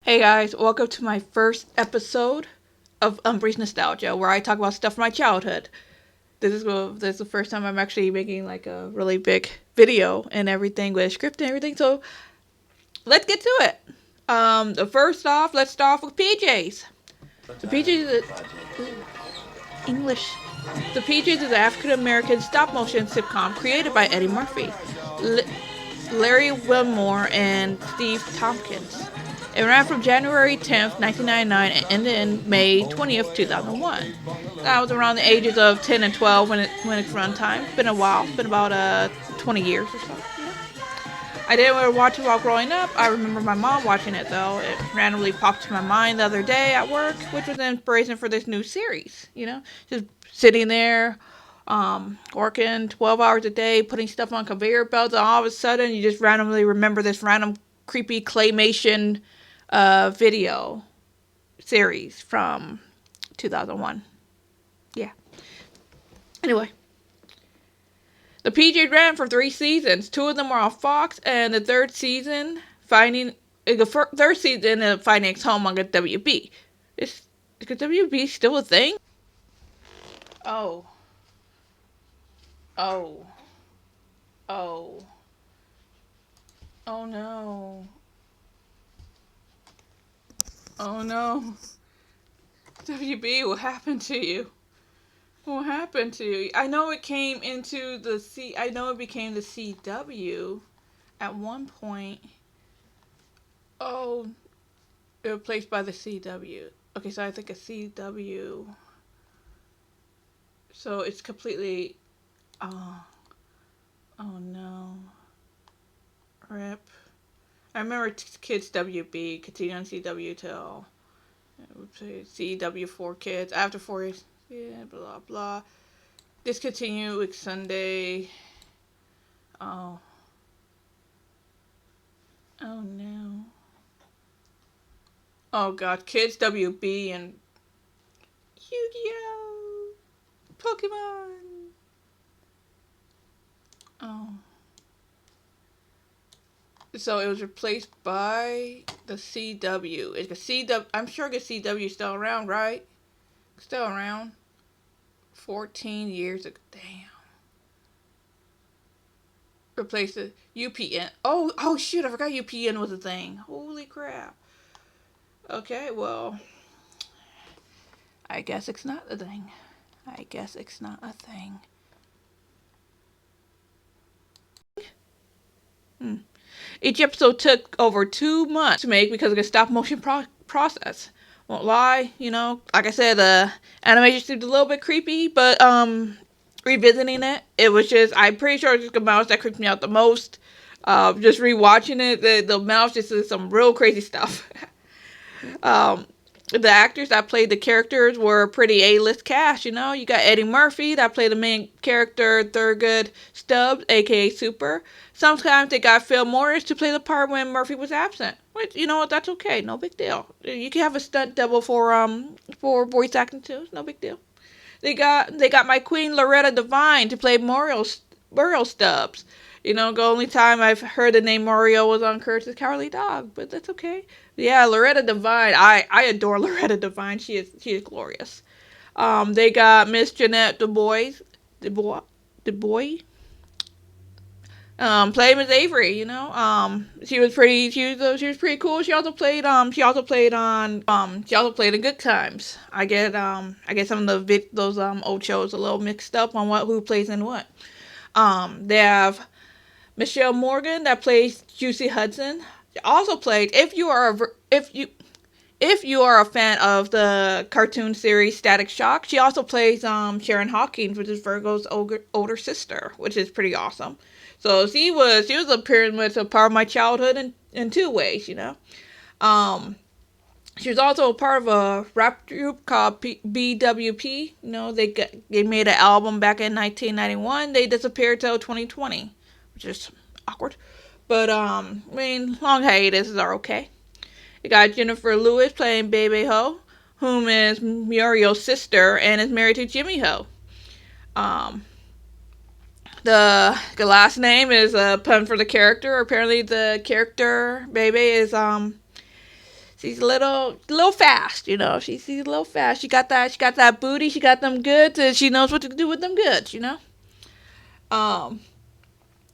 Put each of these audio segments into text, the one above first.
Hey guys, welcome to my first episode of Umbry's Nostalgia, where I talk about stuff from my childhood. This is the first time I'm actually making like a really big video and everything with a script and everything. So let's get to it. The first off, let's start off with PJs. The PJs, English. The PJs is an African American stop motion sitcom created by Eddie Murphy, L- Larry Wilmore, and Steve Tompkins. It ran from January 10th, 1999 and ended in May 20th, 2001. I was around the ages of 10 and 12 when its runtime. It's been a while. It's been about 20 years or so. Yeah. I didn't really watch it while growing up. I remember my mom watching it though. It randomly popped to my mind the other day at work, which was the inspiration for this new series. Just sitting there, working 12 hours a day, putting stuff on conveyor belts, and all of a sudden you just randomly remember this random creepy claymation video series from 2001. Yeah. Anyway, the PJ ran for 3 seasons. Two of them were on Fox, and the third season finding its home on the WB. Is the WB still a thing? Oh, oh, oh, oh no, oh no, WB, what happened to you? What happened to you? I know it came into the C. I know it became the CW at one point. Oh, it was replaced by the CW. Okay, so I think a CW. So it's completely. Oh, oh no. Rip. I remember Kids WB, continue on CW till CW for kids. After 4 years, yeah, blah blah. Discontinue with Sunday. Oh. Oh no. Oh god, Kids WB and Yu-Gi-Oh! Pokemon! Oh. So it was replaced by the CW. Is the CW? I'm sure the CW is still around, right? Still around. 14 years ago. Damn. Replaced the UPN. Oh shoot! I forgot UPN was a thing. Holy crap. Okay, well, I guess it's not a thing. I guess it's not a thing. Hmm. Each episode took over 2 months to make because of the stop motion process. Won't lie, like I said, the animation seemed a little bit creepy, but revisiting it, it was just, I'm pretty sure it's just the mouse that creeped me out the most. Just rewatching it, the mouse just did some real crazy stuff. um, the actors that played the characters were pretty A-list cast, You got Eddie Murphy that played the main character, Thurgood Stubbs, aka Super. Sometimes they got Phil Morris to play the part when Murphy was absent. Which, you know what, that's okay, no big deal. You can have a stunt double for voice acting too, no big deal. They got my queen Loretta Devine to play Muriel Stubbs. The only time I've heard the name Mario was on Curtis Cowardly Dog, but that's okay. Yeah, Loretta Devine. I adore Loretta Devine. She is glorious. They got Miss Jeanette Du Bois. Played Miss Avery. She was pretty cool. She also played in Good Times. I get some of those old shows a little mixed up on who plays in what. They have Michelle Morgan that plays Juicy Hudson. She also played if you are a fan of the cartoon series Static Shock, she also plays Sharon Hawkins, which is Virgo's older sister, which is pretty awesome. So she was appearing with a part of my childhood in two ways. Um, she was also a part of a rap group called BWP. They made an album back in 1991. They disappeared till 2020, which is awkward. But long hiatuses are okay. You got Jennifer Lewis playing Bebe Ho, whom is Muriel's sister and is married to Jimmy Ho. Um, the last name is a pun for the character. Apparently, the character Bebe is she's a little fast, you know. She's a little fast. She got that booty. She got them goods, and she knows what to do with them goods, you know. Um,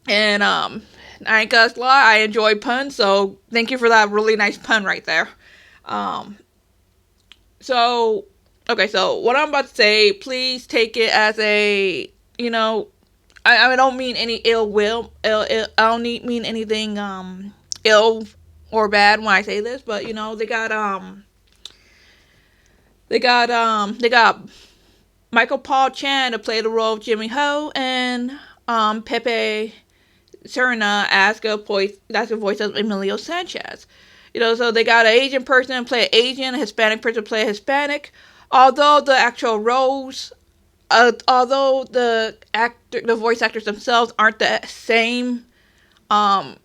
and I ain't gonna lie, I enjoy puns, so thank you for that really nice pun right there. Um, so okay, so what I'm about to say, please take it as a, you know, I don't mean any ill will, I don't mean anything ill or bad when I say this, but you know they got Michael Paul Chan to play the role of Jimmy Ho, and Pepe Serna as the voice of Emilio Sanchez. You know, so they got an Asian person play an Asian, a Hispanic person play a Hispanic. Although the actual roles, although the voice actors themselves aren't the same um,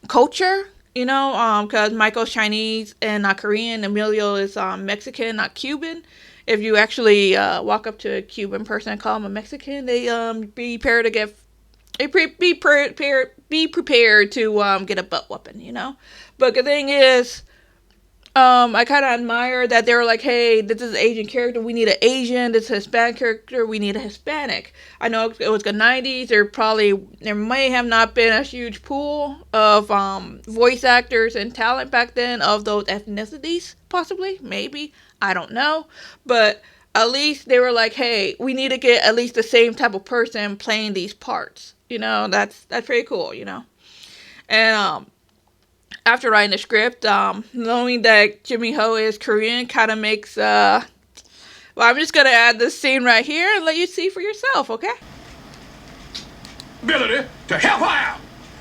culture, you know, because Michael's Chinese and not Korean, Emilio is Mexican, not Cuban. If you actually walk up to a Cuban person and call them a Mexican, they be prepared to get be prepared to get a butt whooping, you know. But the thing is, I kind of admire that they were like, hey, this is an Asian character, we need an Asian. This is a Hispanic character, we need a Hispanic. I know it was the 90s. There may have not been a huge pool of voice actors and talent back then of those ethnicities, possibly, maybe, I don't know. But at least they were like, hey, we need to get at least the same type of person playing these parts. You know, that's pretty cool, you know. And after writing the script, knowing that Jimmy Ho is Korean kind of makes, well, I'm just going to add this scene right here and let you see for yourself, okay? Ability to help her out.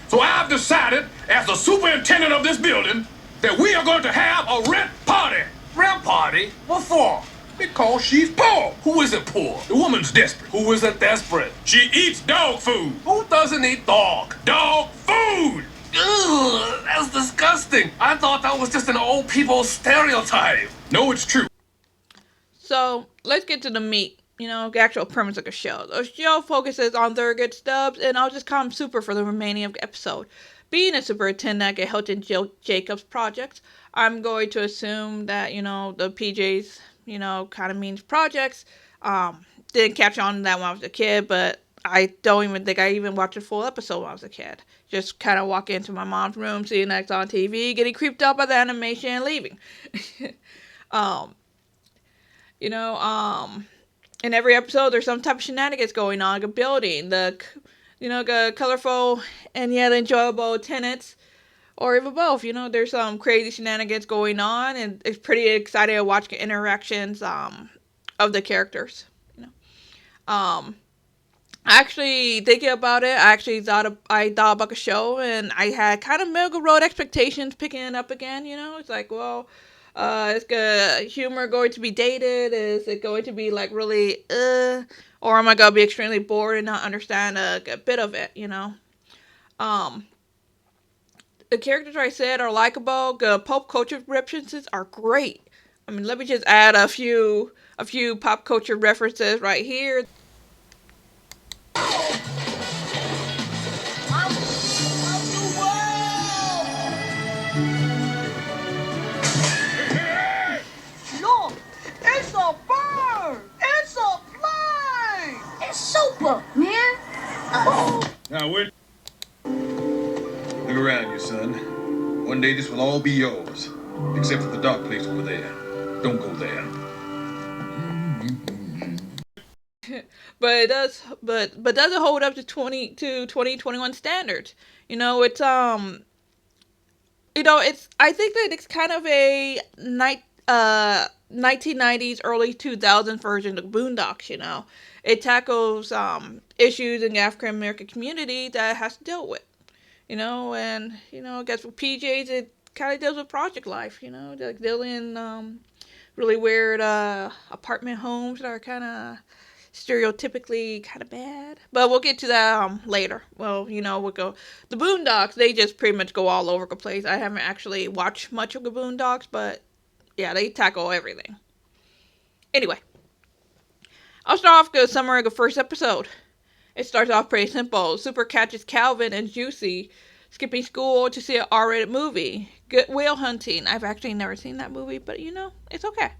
So I've decided, as the superintendent of this building, that we are going to have a rent party. Rent party? What for? Because she's poor. Who isn't poor? The woman's desperate. Who isn't desperate? She eats dog food. Who doesn't eat dog? Dog food! Ugh, that's disgusting. I thought that was just an old people stereotype. No, it's true. So let's get to the meat. You know, the actual premise of the show. The show focuses on Thurgood Stubbs, and I'll just call him Super for the remaining of the episode. Being a superintendent at Hilton Jacobs projects, I'm going to assume that, you know, the PJs, you know, kind of means projects. Didn't catch on that when I was a kid, but I don't even think I even watched a full episode when I was a kid. Just kind of walk into my mom's room, seeing that on TV, getting creeped out by the animation, and leaving. You know, in every episode, there's some type of shenanigans going on, like a building, the colorful and yet enjoyable tenants, or even both. You know, there's some crazy shenanigans going on, and it's pretty exciting to watch the interactions of the characters. You know, actually thinking about it, I thought about the show, and I had kind of middle road expectations picking it up again. You know, it's like, well, is the humor going to be dated? Is it going to be like really, or am I gonna be extremely bored and not understand a bit of it? You know, um, the characters I said are likable. The pop culture references are great. I mean, let me just add a few pop culture references right here. Look, it's a bird! It's a plane! It's super, man! Oh. Now, look around you, son. One day this will all be yours. Except for the dark place over there. Don't go there. But it does, but does it hold up to 2021 standards? You know, it's it's, I think that it's kind of a 1990s, early 2000s version of Boondocks. You know, it tackles issues in the African American community that it has to deal with. You know, and you know, I guess for PJs, it kind of deals with project life. You know, like dealing really weird apartment homes that are kind of stereotypically kind of bad. But we'll get to that later. Well, you know, we'll go. The Boondocks, they just pretty much go all over the place. I haven't actually watched much of the Boondocks, but yeah, they tackle everything. Anyway, I'll start off with a summary of the first episode. It starts off pretty simple. Super catches Calvin and Juicy skipping school to see an R-rated movie, Good Will Hunting. I've actually never seen that movie, but it's okay.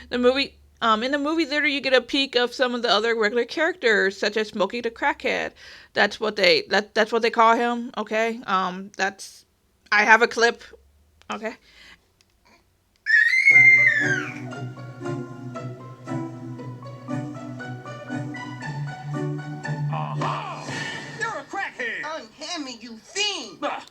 The movie, in the movie theater, you get a peek of some of the other regular characters, such as Smokey the Crackhead. That's what they call him. Okay, that's I have a clip. Okay. Aha! You're a crackhead. Unhand me, you fiend. Ah.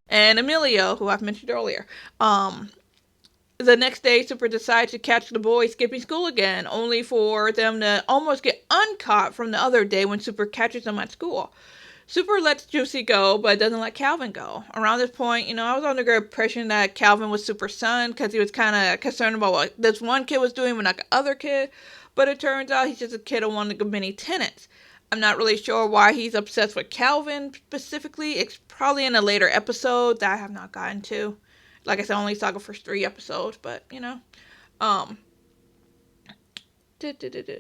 And Emilio, who I've mentioned earlier. The next day, Super decides to catch the boys skipping school again, only for them to almost get uncaught from the other day when Super catches them at school. Super lets Juicy go, but doesn't let Calvin go. Around this point, I was under the impression that Calvin was Super's son because he was kind of concerned about what this one kid was doing but not the other kid. But it turns out he's just a kid of one of the many tenants. I'm not really sure why he's obsessed with Calvin specifically. It's probably in a later episode that I have not gotten to. Like I said, I only saw the first 3 episodes, but Um,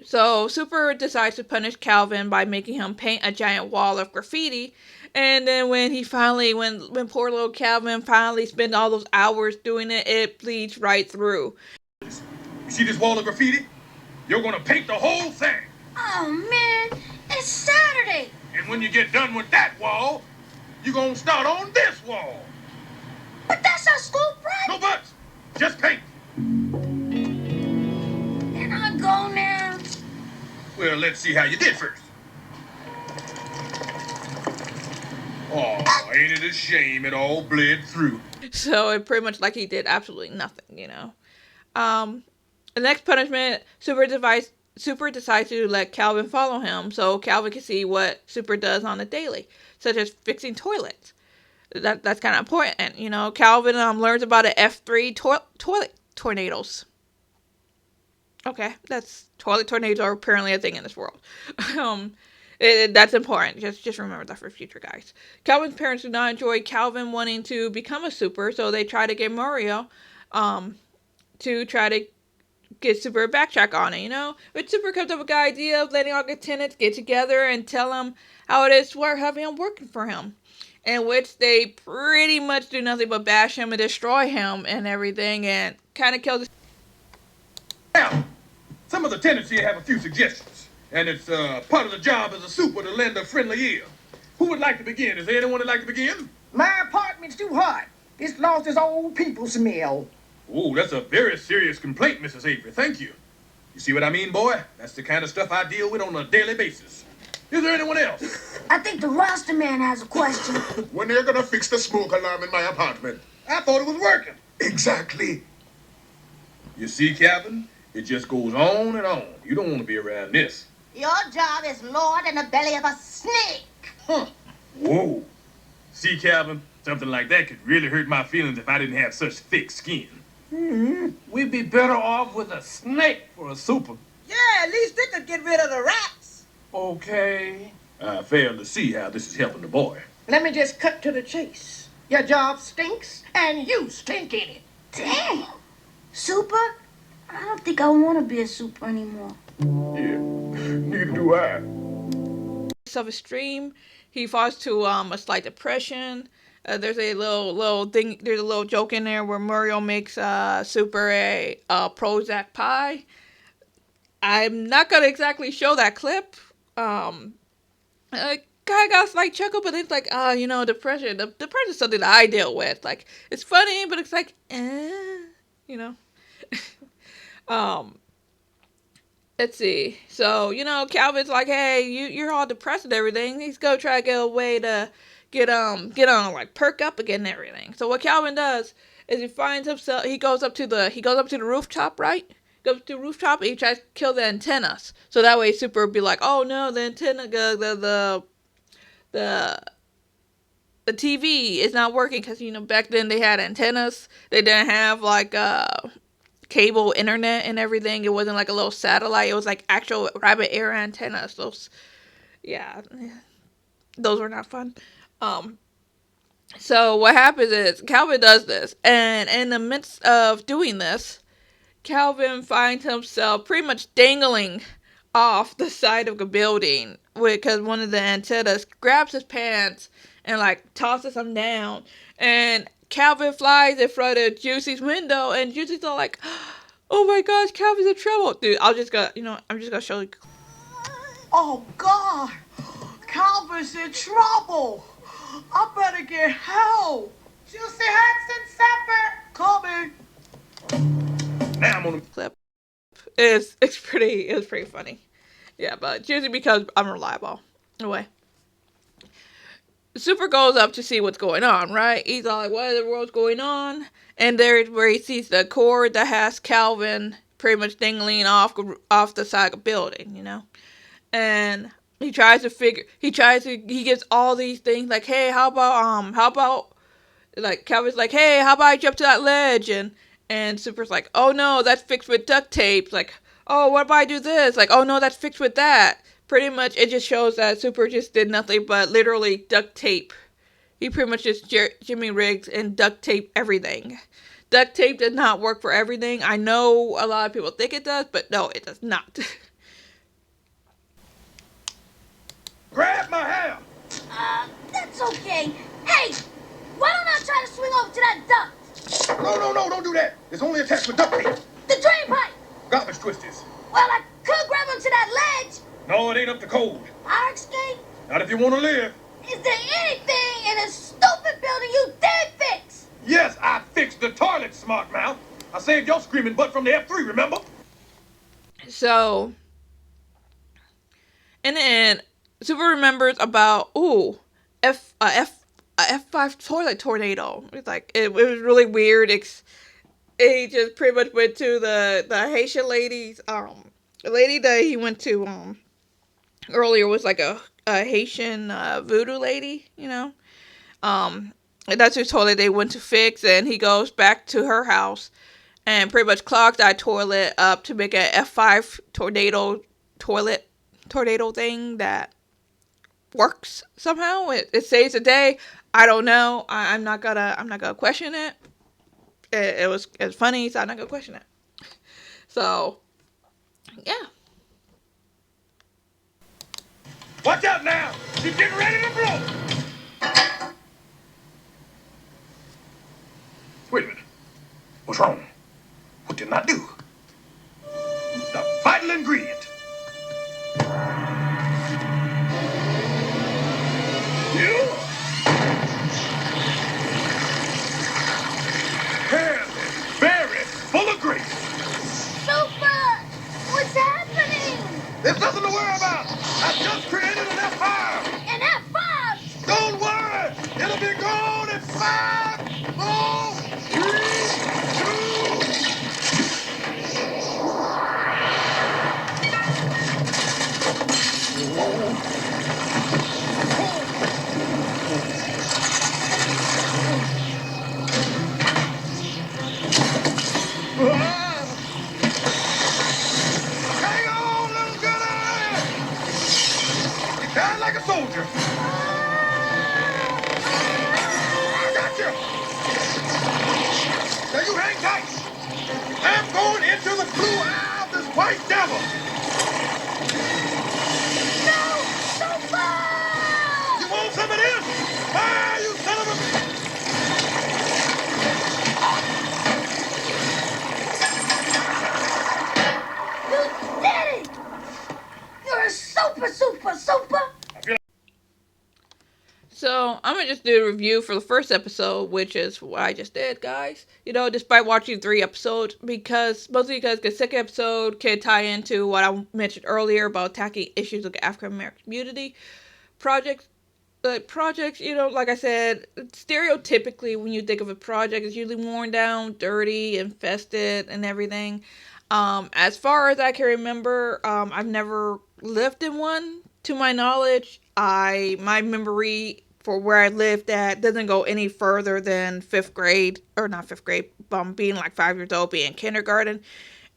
So Super decides to punish Calvin by making him paint a giant wall of graffiti. And then when poor little Calvin finally spends all those hours doing it, it bleeds right through. You see this wall of graffiti? You're gonna paint the whole thing. Oh, man, it's Saturday. And when you get done with that wall, you're gonna start on this wall. But that's our school project. No buts. Just paint. Can I go now? Well, let's see how you did first. Oh, ain't it a shame it all bled through? So it pretty much like he did absolutely nothing, The next punishment, Super decides to let Calvin follow him so Calvin can see what Super does on a daily, such as fixing toilets. That's kind of important, Calvin learns about an F3 toilet tornadoes. Okay, that's toilet tornadoes are apparently a thing in this world. That's important. Just remember that for future guys. Calvin's parents do not enjoy Calvin wanting to become a super, so they try to get Mario, to try to get Super a backtrack on it, But Super comes up with the idea of letting all the tenants get together and tell him how it is to having him working for him. In which they pretty much do nothing but bash him and destroy him and everything, and kind of kills. Now, some of the tenants here have a few suggestions, and it's part of the job as a super to lend a friendly ear. Who would like to begin? Is there anyone that'd like to begin? My apartment's too hot. It's lost its old people smell. Oh, that's a very serious complaint, Mrs. Avery. Thank you. You see what I mean, boy? That's the kind of stuff I deal with on a daily basis. Is there anyone else? I think the roster man has a question. When they're gonna fix the smoke alarm in my apartment? I thought it was working. Exactly. You see, Calvin? It just goes on and on. You don't want to be around this. Your job is Lord in the belly of a snake. Huh. Whoa. See, Calvin? Something like that could really hurt my feelings if I didn't have such thick skin. We'd be better off with a snake for a super. Yeah, at least they could get rid of the rats. Okay. I fail to see how this is helping the boy. Let me just cut to the chase. Your job stinks, and you stink in it. Damn. Super? I don't think I want to be a super anymore. Yeah, neither do I. Self-esteem, he falls to a slight depression. There's a little thing. There's a little joke in there where Mario makes Super a Prozac pie. I'm not gonna exactly show that clip. I kind of got a slight chuckle, but it's like, depression. Depression is something that I deal with. Like, it's funny, but it's like, Let's see. So, Calvin's like, hey, you're all depressed and everything. He's gonna try to get a way to get on, like, perk up again and everything. So what Calvin does is he finds himself, he goes up to the rooftop, right? Goes to the rooftop and he tries to kill the antennas. So that way Super would be like, oh no, the antenna, the TV is not working because, back then they had antennas. They didn't have, like, cable internet and everything. It wasn't like a little satellite. It was like actual rabbit ear antennas. Those were not fun. So what happens is Calvin does this, and in the midst of doing this, Calvin finds himself pretty much dangling off the side of the building because one of the antennas grabs his pants and like tosses him down, and Calvin flies in front of Juicy's window, and Juicy's all like, "Oh my gosh, Calvin's in trouble, dude!" I'm just gonna show you. Oh, God. Calvin's in trouble. I better get help. Juicy Hudson supper. Coming. Now I'm gonna. Clip. It's pretty funny. Yeah, but Juicy becomes unreliable. Anyway. Super goes up to see what's going on, right? He's all like, what in the world's going on? And there's where he sees the cord that has Calvin pretty much dangling off the side of the building, you know? And he gets all these things like, hey, like, Calvin's like, hey, how about I jump to that ledge? And Super's like, oh no, that's fixed with duct tape. Like, oh, what if I do this? Like, oh no, that's fixed with that. Pretty much, it just shows that Super just did nothing but literally duct tape. He pretty much just Jimmy rigged and duct tape everything. Duct tape does not work for everything. I know a lot of people think it does, but no, it does not. Grab my hair! That's okay. Hey, why don't I try to swing over to that duct? No, don't do that. It's only attached with duct tape. The drain pipe. Garbage twisters. Well, I could grab onto that ledge. No, it ain't up to code. Fire escape. Not if you want to live. Is there anything in this stupid building you did fix? Yes, I fixed the toilet, smart mouth. I saved your screaming butt from the F3, remember? So, and then Super remembers about a F5 toilet tornado. It's like it was really weird. He just pretty much went to the Haitian ladies. The lady that he went to earlier was like a Haitian voodoo lady, you know. And that's whose toilet they went to fix, and he goes back to her house and pretty much clogged that toilet up to make a F5 tornado thing that works somehow. It saves the day. I don't know. I'm not gonna question it. It was funny, so I'm not gonna question it. So yeah. Watch out now! She's getting ready to blow! Wait a minute. What's wrong? What didn't I do? The vital ingredient. You? Candy, berry, full of grace. Super! What's happening? There's nothing to worry about. I just created an F5. An F5! Don't worry. It'll be gone in 5, 4, 3, 2. Hang on, little gunner! You died like a soldier. I got you. Now you hang tight. I'm going into the blue eye of this white devil. No! Super! You want some of this? Ah, you son of a... You did it! You're a super! So I'm gonna just do a review for the first episode, which is what I just did, guys. You know, despite watching 3 episodes, mostly because the second episode can tie into what I mentioned earlier about tackling issues of the African American community. Projects, you know, like I said, stereotypically when you think of a project, it's usually worn down, dirty, infested, and everything. As far as I can remember, I've never lived in one. To my knowledge, my memory for where I lived at doesn't go any further than 5th grade, or not 5th grade, being like 5 years old, being in kindergarten.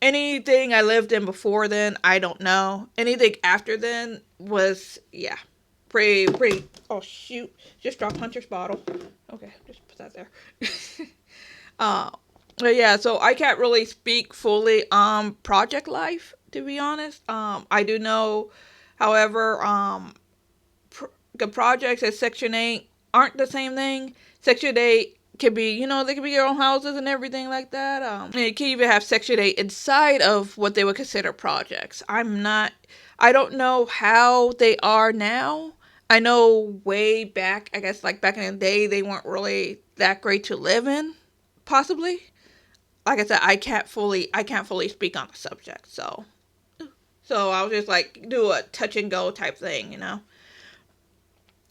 Anything I lived in before then, I don't know. Anything after then was, yeah, pretty, oh shoot, just dropped Hunter's bottle. Okay, just put that there. But yeah, so I can't really speak fully on project life to be honest. I do know, however, the projects at Section 8 aren't the same thing. Section 8 can be, they can be your own houses and everything like that. And you can even have Section 8 inside of what they would consider projects. I don't know how they are now. I know way back, I guess like back in the day, they weren't really that great to live in, possibly. Like I said, I can't fully speak on the subject, so I'll just like do a touch and go type thing.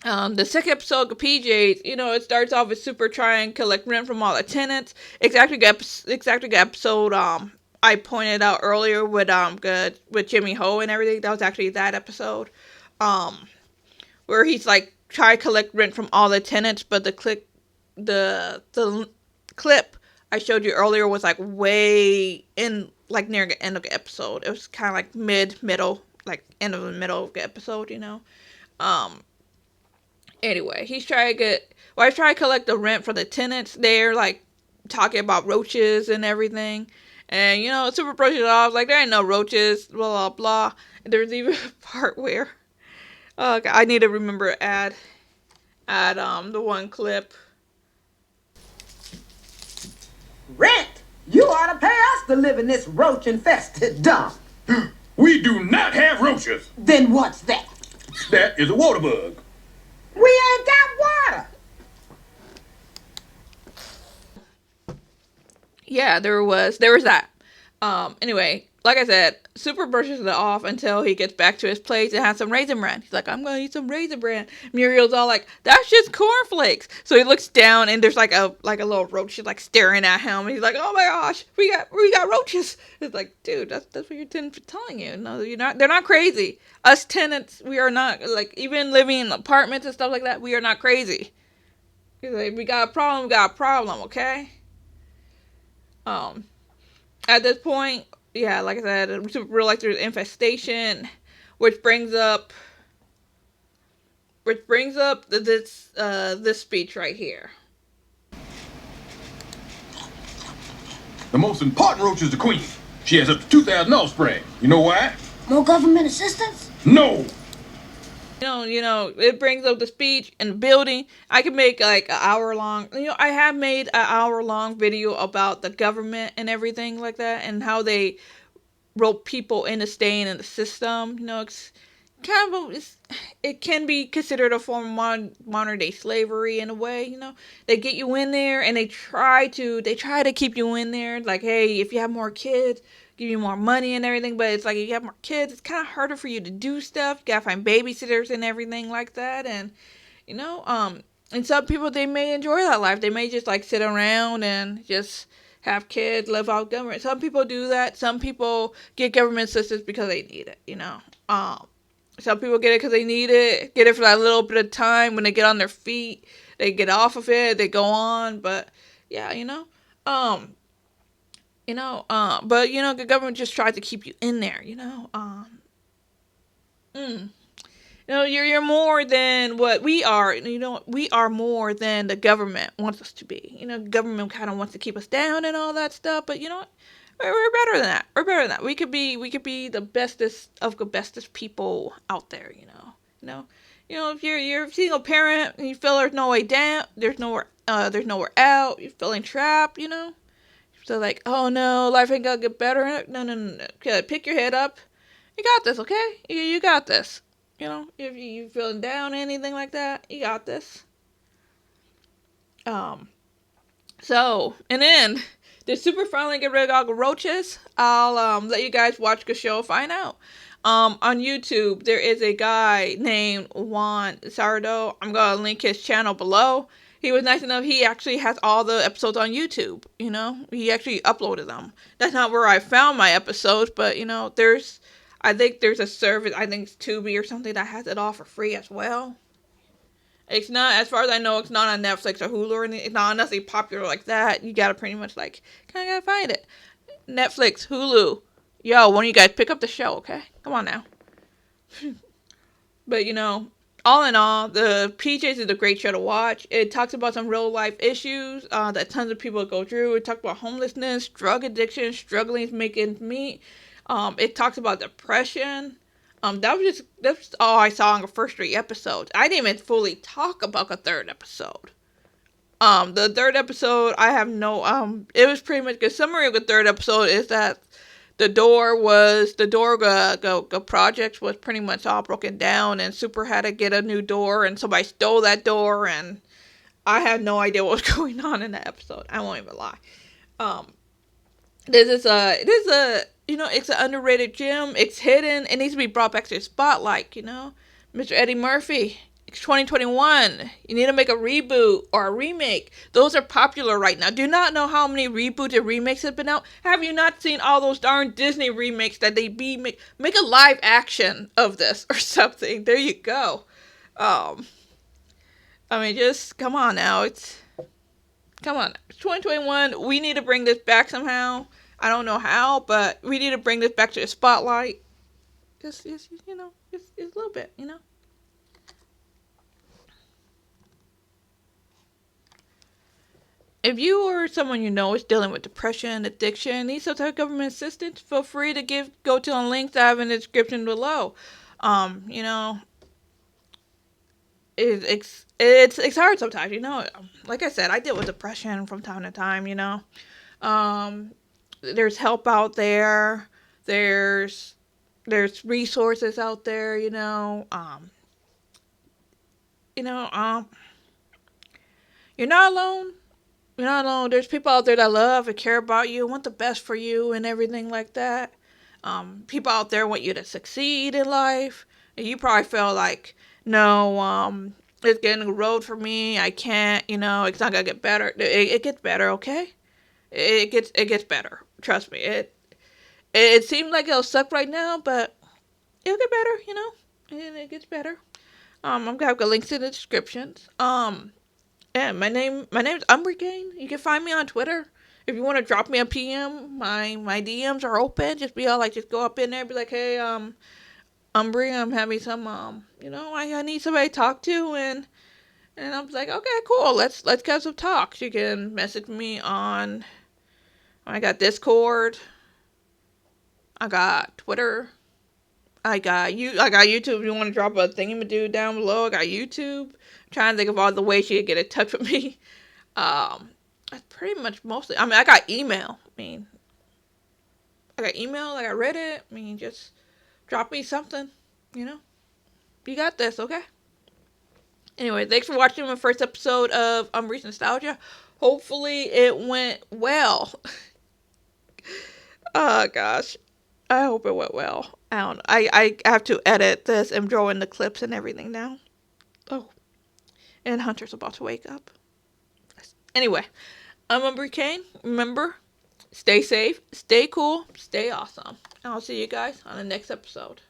The second episode of PJs, it starts off with Super trying to collect rent from all the tenants. Exactly the episode I pointed out earlier with Jimmy Ho and everything. That was actually that episode, where he's like trying to collect rent from all the tenants, but the clip I showed you earlier was like way in like near the end of the episode. It was kind of like middle, like end of the middle of the episode. Anyway, he's trying to collect the rent for the tenants. They're like talking about roaches and everything. And Super brushes it off like there ain't no roaches, blah blah blah. And there's even a part where I need to remember to add the one clip. Rent? You ought to pay us to live in this roach-infested dump. We do not have roaches. Then what's that? That is a water bug. We ain't got water. Yeah, there was that. Anyway, like I said, Super brushes it off until he gets back to his place and has some Raisin Bran. He's like, I'm gonna eat some Raisin Bran. Muriel's all like, that's just cornflakes. So he looks down and there's like a little roach like staring at him. And he's like, oh my gosh, we got roaches. It's like, dude, that's what your tenants are telling you. No, they're not crazy. Us tenants, we are not, like, even living in apartments and stuff like that, we are not crazy. He's like, we got a problem, okay? At this point, yeah, like I said, Super realized there's infestation, which brings up this speech right here. The most important roach is the queen. She has up to 2,000 offspring. You know why? More government assistance? No. It brings up the speech and the building. I can make like an hour long. I have made an hour long video about the government and everything like that, and how they rope people into staying in the system. It's kind of it can be considered a form of modern day slavery in a way. They get you in there and they try to keep you in there. Like, hey, if you have more kids, give you more money and everything. But it's like, if you have more kids, it's kind of harder for you to do stuff. You gotta find babysitters and everything like that. And and some people, they may enjoy that life. They may just like sit around and just have kids, live out government. Some people do that. Some people get government assistance because they need it. Some people get it because they need it. Get it for that little bit of time when they get on their feet. They get off of it. They go on. But yeah, but the government just tries to keep you in there. You're more than what we are. We are more than the government wants us to be. Government kind of wants to keep us down and all that stuff. But you know what? We're better than that. We're better than that. We could be the bestest of the bestest people out there. If you're a single parent and you feel there's no way down, there's nowhere out. You're feeling trapped. So like, oh no, life ain't gonna get better. No. Okay, pick your head up. You got this, okay? You got this. If you feeling down, anything like that, you got this. So, and then, did Super finally get rid of all the roaches? I'll let you guys watch the show, find out. On YouTube, there is a guy named Juan Sardo. I'm gonna link his channel below. He was nice enough, he actually has all the episodes on YouTube, He actually uploaded them. That's not where I found my episodes, but, I think there's a service, I think it's Tubi or something, that has it all for free as well. It's not, as far as I know, it's not on Netflix or Hulu or anything. It's not honestly popular like that. You gotta pretty much kind of gotta find it. Netflix, Hulu. Yo, one of you guys pick up the show, okay? Come on now. But, all in all, the PJs is a great show to watch. It talks about some real life issues that tons of people go through. It talks about homelessness, drug addiction, struggling to make ends meet. It talks about depression. That's all I saw in the first 3 episodes. I didn't even fully talk about the third episode. The third episode, I have no it was pretty much the summary of the third episode is that the project was pretty much all broken down, and Super had to get a new door, and somebody stole that door, and I had no idea what was going on in that episode. I won't even lie. Um, it's an underrated gem. It's hidden. It needs to be brought back to the spotlight. Mr. Eddie Murphy. It's 2021. You need to make a reboot or a remake. Those are popular right now. Do you not know how many reboots and remakes have been out? Have you not seen all those darn Disney remakes that make a live action of this or something? There you go. Just come on now. Come on. It's 2021. We need to bring this back somehow. I don't know how, but we need to bring this back to the spotlight. Just a little bit. If you or someone you know is dealing with depression, addiction, needs some type of government assistance, feel free to go to the links I have in the description below. Um, you know, it's hard sometimes. Like I said, I deal with depression from time to time. Um, there's help out there. There's resources out there. You know, um, you're not alone. You're not alone. There's people out there that love and care about you, want the best for you, and everything like that. People out there want you to succeed in life. And you probably feel like, no, it's getting a road for me. I can't. It's not gonna get better. It gets better, okay? It gets better. Trust me. It seems like it'll suck right now, but it'll get better. And it gets better. I'm gonna have the links in the descriptions. Yeah, my name's Umbry. You can find me on Twitter. If you want to drop me a PM, my DMs are open. Just go up in there, and be like, hey, Umbry, I'm having some, I need somebody to talk to, and I'm like, okay, cool, let's get some talks. You can message me on. I got Discord. I got Twitter. I got YouTube. If you want to drop a thingy down below, I got YouTube. I'm trying to think of all the ways you can get in touch with me. That's pretty much mostly. I got email. I got email. I got Reddit. Just drop me something. You got this, okay? Anyway, thanks for watching my first episode of Umbry's Nostalgia. Hopefully, it went well. Oh gosh. I hope it went well. I don't know. I have to edit this and draw in the clips and everything now. Oh. And Hunter's about to wake up. Anyway, I'm Umbry Kane. Remember, stay safe, stay cool, stay awesome. And I'll see you guys on the next episode.